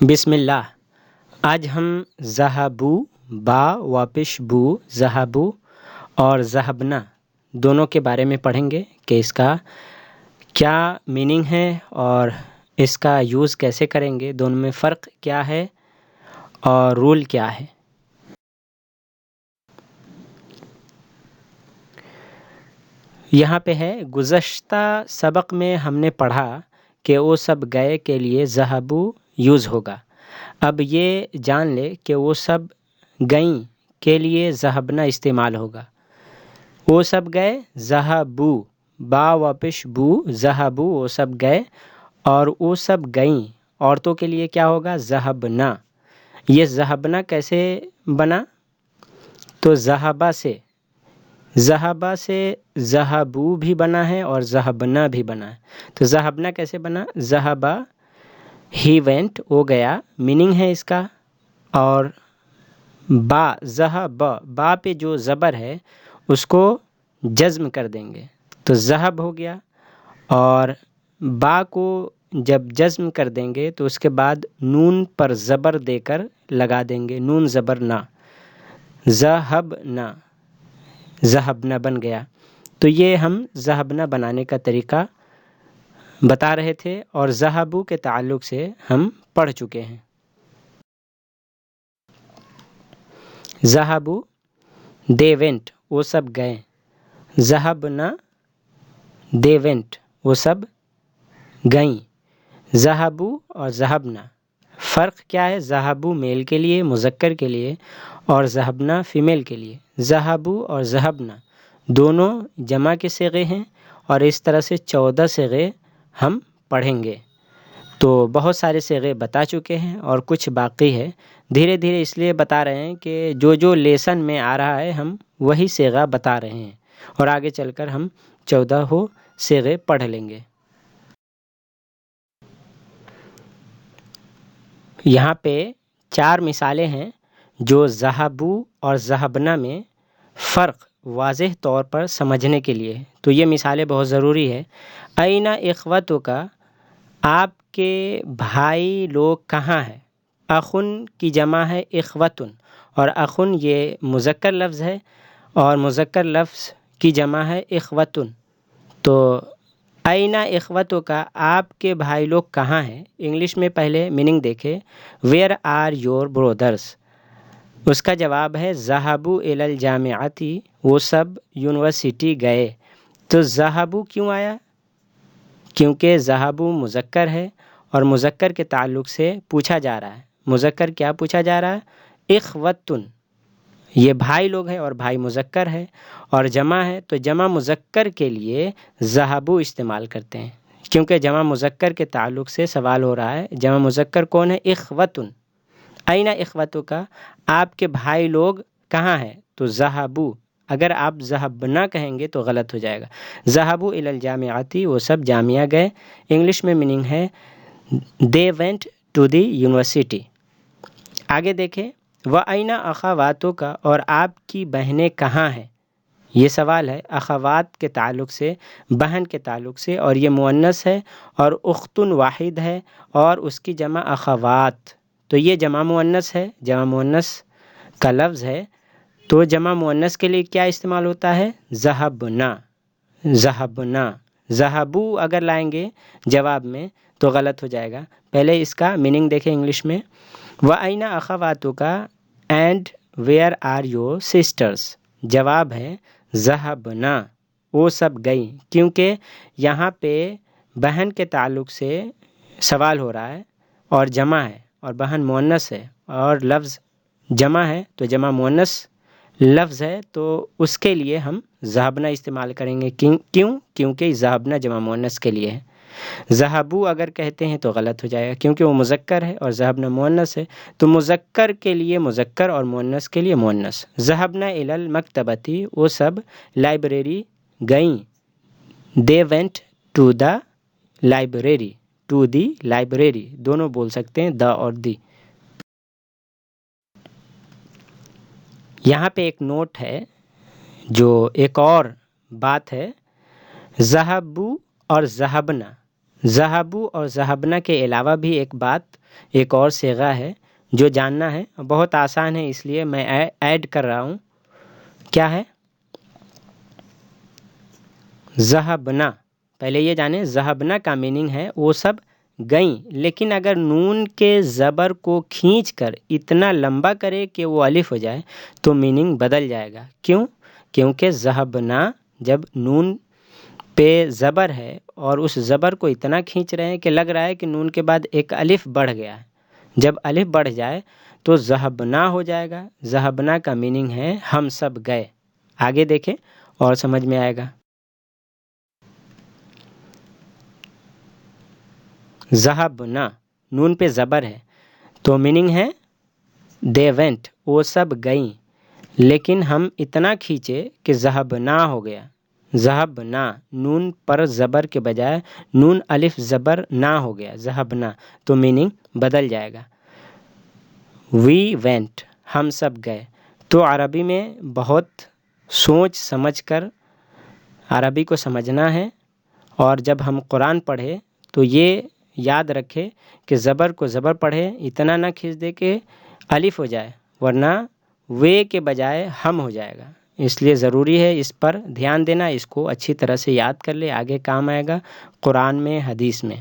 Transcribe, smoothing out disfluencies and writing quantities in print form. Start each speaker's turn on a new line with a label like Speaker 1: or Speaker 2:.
Speaker 1: بسم اللہ۔ آج ہم ذہبو با و پیش بو ذہبو اور ذہبنا دونوں کے بارے میں پڑھیں گے کہ اس کا کیا میننگ ہے اور اس کا یوز کیسے کریں گے، دونوں میں فرق کیا ہے اور رول کیا ہے۔ یہاں پہ ہے گزشتہ سبق میں ہم نے پڑھا کہ وہ سب گئے کے لیے ذہبو یوز ہوگا۔ اب یہ جان لے کہ وہ سب گئیں کے لیے ذہبنا استعمال ہوگا۔ وہ سب گئے ذہبو، با و پیش بو ذہبو، وہ سب گئے، اور وہ سب گئیں عورتوں کے لیے کیا ہوگا؟ ذہبنا۔ یہ ذہبنا کیسے بنا؟ تو ذہبا سے ذہبو بھی بنا ہے اور ذہبنا بھی بنا ہے۔ تو ذہبنا کیسے بنا؟ ذہبا ہی وینٹ، وہ گیا، میننگ ہے اس کا۔ اور با ذہب، با پہ جو زبر ہے اس کو جزم کر دیں گے تو ذہب ہو گیا، اور با کو جب جزم کر دیں گے تو اس کے بعد نون پر زبر دے کر لگا دیں گے، نون زبر نا، ذہبنا، ذہبنا بن گیا۔ تو یہ ہم ذہبنا بنانے کا طریقہ بتا رہے تھے اور ذہبو کے تعلق سے ہم پڑھ چکے ہیں۔ ذہبو دے وینٹ، وہ سب گئے، ذہبنا دے وینٹ، وہ سب گئیں۔ ذہبو اور ذہبنا فرق کیا ہے؟ ذہبو میل کے لیے، مذکر کے لیے، اور ذہبنا فیمیل کے لیے۔ ذہبو اور ذہبنا دونوں جمع کے صیغے ہیں، اور اس طرح سے 14 صیغے ہم پڑھیں گے۔ تو بہت سارے صیغے بتا چکے ہیں اور کچھ باقی ہے، دھیرے دھیرے اس لیے بتا رہے ہیں کہ جو لیسن میں آ رہا ہے ہم وہی صیغہ بتا رہے ہیں، اور آگے چل کر ہم 14 صیغے پڑھ لیں گے۔ یہاں پہ 4 مثالیں ہیں جو ذہبو اور ذہبنا میں فرق واضح طور پر سمجھنے کے لیے، تو یہ مثالیں بہت ضروری ہے۔ این اخوتک، آپ کے بھائی لوگ کہاں ہیں؟ اخن کی جمع ہے اخوتن، اور اخن یہ مذکر لفظ ہے اور مذکر لفظ کی جمع ہے اخوتن۔ تو این اخوتک، آپ کے بھائی لوگ کہاں ہیں؟ انگلش میں پہلے میننگ دیکھے، ویئر آر یور برودرز؟ اس کا جواب ہے ذہبوا الی الجامعۃ، وہ سب یونیورسٹی گئے۔ تو ذہبوا کیوں آیا؟ کیونکہ ذہبوا مذکر ہے اور مذکر کے تعلق سے پوچھا جا رہا ہے۔ مذکر کیا پوچھا جا رہا ہے؟ اخوتن، یہ بھائی لوگ ہے اور بھائی مذکر ہے، اور جمع ہے تو جمع مذکر کے لیے ذہبوا استعمال کرتے ہیں، کیونکہ جمع مذکر کے تعلق سے سوال ہو رہا ہے۔ جمع مذکر کون ہے؟ اخوتن۔ این اخوتک، آپ کے بھائی لوگ کہاں ہیں؟ تو ذہبوا، اگر آپ ذہبنا کہیں گے تو غلط ہو جائے گا۔ ذہبوا الی الجامعۃ، وہ سب جامعہ گئے۔ انگلش میں میننگ ہے they went to the university. آگے دیکھیں، وَأَيْنَ أَخَوَاتُكَ، اور آپ کی بہنیں کہاں ہیں؟ یہ سوال ہے اخوات کے تعلق سے، بہن کے تعلق سے، اور یہ مؤنث ہے اور اختن واحد ہے اور اس کی جمع اخوات، تو یہ جمع مؤنث ہے، جمع مؤنث کا لفظ ہے، تو جمع مؤنث کے لیے کیا استعمال ہوتا ہے؟ ذہبنا، ذہبنا۔ ذہبو اگر لائیں گے جواب میں تو غلط ہو جائے گا۔ پہلے اس کا میننگ دیکھیں انگلش میں، وَأَيْنَ أَخَوَاتُكَ and where are your sisters? جواب ہے ذہبنا، وہ سب گئیں، کیونکہ یہاں پہ بہن کے تعلق سے سوال ہو رہا ہے اور جمع ہے، اور بہن مؤنث ہے اور لفظ جمع ہے، تو جمع مؤنث لفظ ہے تو اس کے لیے ہم ذہبنا استعمال کریں گے۔ کیوں؟ کیونکہ ذہبنا جمع مؤنث کے لیے ہے۔ ذہبو اگر کہتے ہیں تو غلط ہو جائے گا، کیونکہ وہ مذکر ہے اور ذہبنا مؤنث ہے، تو مذکر کے لیے مذکر اور مؤنث کے لیے مؤنث۔ ذہبنا الی المکتبۃ، وہ سب لائبریری گئیں۔ They went to the library, to the library دونوں بول سکتے ہیں، دا اور دی۔ یہاں پہ ایک نوٹ ہے، جو ایک اور بات ہے، ذہبوا اور ذہبنا ذہبو اور ذہبنا کے علاوہ بھی ایک اور صیغہ ہے جو جاننا ہے، بہت آسان ہے اس لیے میں ایڈ کر رہا ہوں۔ کیا ہے؟ ذہبنا، پہلے یہ جانیں ذہبنا کا میننگ ہے وہ سب گئیں، لیکن اگر نون کے زبر کو کھینچ کر اتنا لمبا کرے کہ وہ الف ہو جائے تو میننگ بدل جائے گا۔ کیوں؟ کیونکہ ذہبنا جب نون پہ زبر ہے اور اس زبر کو اتنا کھینچ رہے ہیں کہ لگ رہا ہے کہ نون کے بعد ایک الف بڑھ گیا ہے، جب الف بڑھ جائے تو ذہبنا ہو جائے گا۔ ذہبنا کا میننگ ہے ہم سب گئے۔ آگے دیکھیں اور سمجھ میں آئے گا۔ ذہبنا نون پہ زبر ہے تو میننگ ہے دے وینٹ، وہ سب گئیں، لیکن ہم اتنا کھینچے کہ ذہبنا ہو گیا۔ ذہبنا نون پر زبر کے بجائے نون الف زبر نہ ہو گیا، ذہبنا، تو میننگ بدل جائے گا۔ وی وینٹ، ہم سب گئے۔ تو عربی میں بہت سوچ سمجھ کر عربی کو سمجھنا ہے، اور جب ہم قرآن پڑھے تو یہ یاد رکھے کہ زبر کو زبر پڑھے، اتنا نہ کھینچ دے کہ الف ہو جائے، ورنہ وے کے بجائے ہم ہو جائے گا۔ اس لیے ضروری ہے اس پر دھیان دینا، اس کو اچھی طرح سے یاد کر لے، آگے کام آئے گا قرآن میں، حدیث میں۔